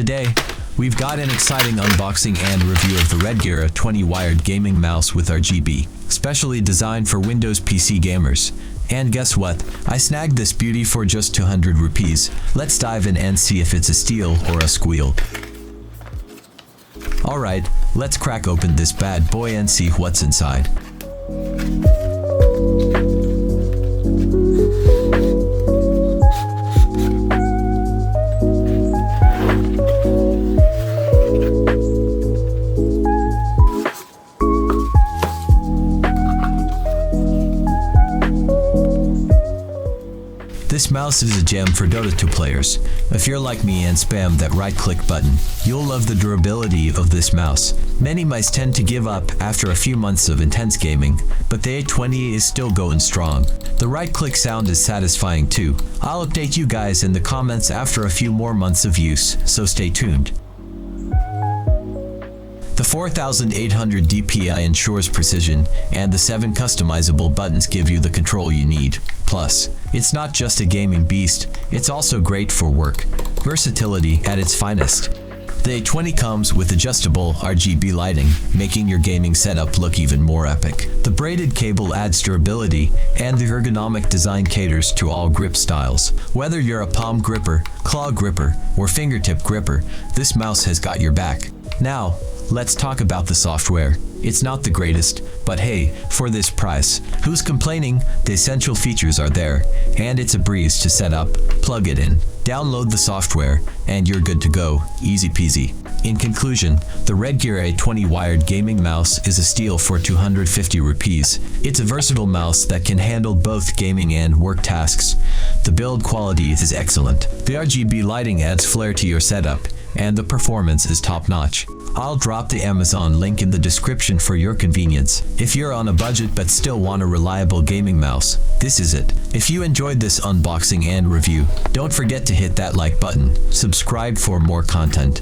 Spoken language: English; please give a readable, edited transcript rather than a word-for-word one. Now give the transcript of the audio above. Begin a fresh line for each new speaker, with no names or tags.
Today, we've got an exciting unboxing and review of the Redgear A-20 wired gaming mouse with RGB, specially designed for Windows PC gamers. And guess what? I snagged this beauty for just 200 rupees. Let's dive in and see if it's a steal or a squeal. Alright, let's crack open this bad boy and see what's inside. This mouse is a gem for Dota 2 players. If you're like me and spam that right-click button, you'll love the durability of this mouse. Many mice tend to give up after a few months of intense gaming, but the A-20 is still going strong. The right-click sound is satisfying too. I'll update you guys in the comments after a few more months of use, so stay tuned. The 4800 DPI ensures precision, and the 7 customizable buttons give you the control you need. Plus, it's not just a gaming beast, it's also great for work. Versatility at its finest. The A-20 comes with adjustable RGB lighting, making your gaming setup look even more epic. The braided cable adds durability, and the ergonomic design caters to all grip styles. Whether you're a palm gripper, claw gripper, or fingertip gripper, this mouse has got your back. Now, let's talk about the software. It's not the greatest, but hey, for this price, who's complaining? The essential features are there, and it's a breeze to set up. Plug it in, download the software, and you're good to go. Easy peasy. In conclusion, the Redgear A-20 wired gaming mouse is a steal for 250 rupees. It's a versatile mouse that can handle both gaming and work tasks. The build quality is excellent. The RGB lighting adds flair to your setup, and the performance is top-notch. I'll drop the Amazon link in the description for your convenience. If you're on a budget but still want a reliable gaming mouse, this is it. If you enjoyed this unboxing and review, don't forget to hit that like button, subscribe for more content,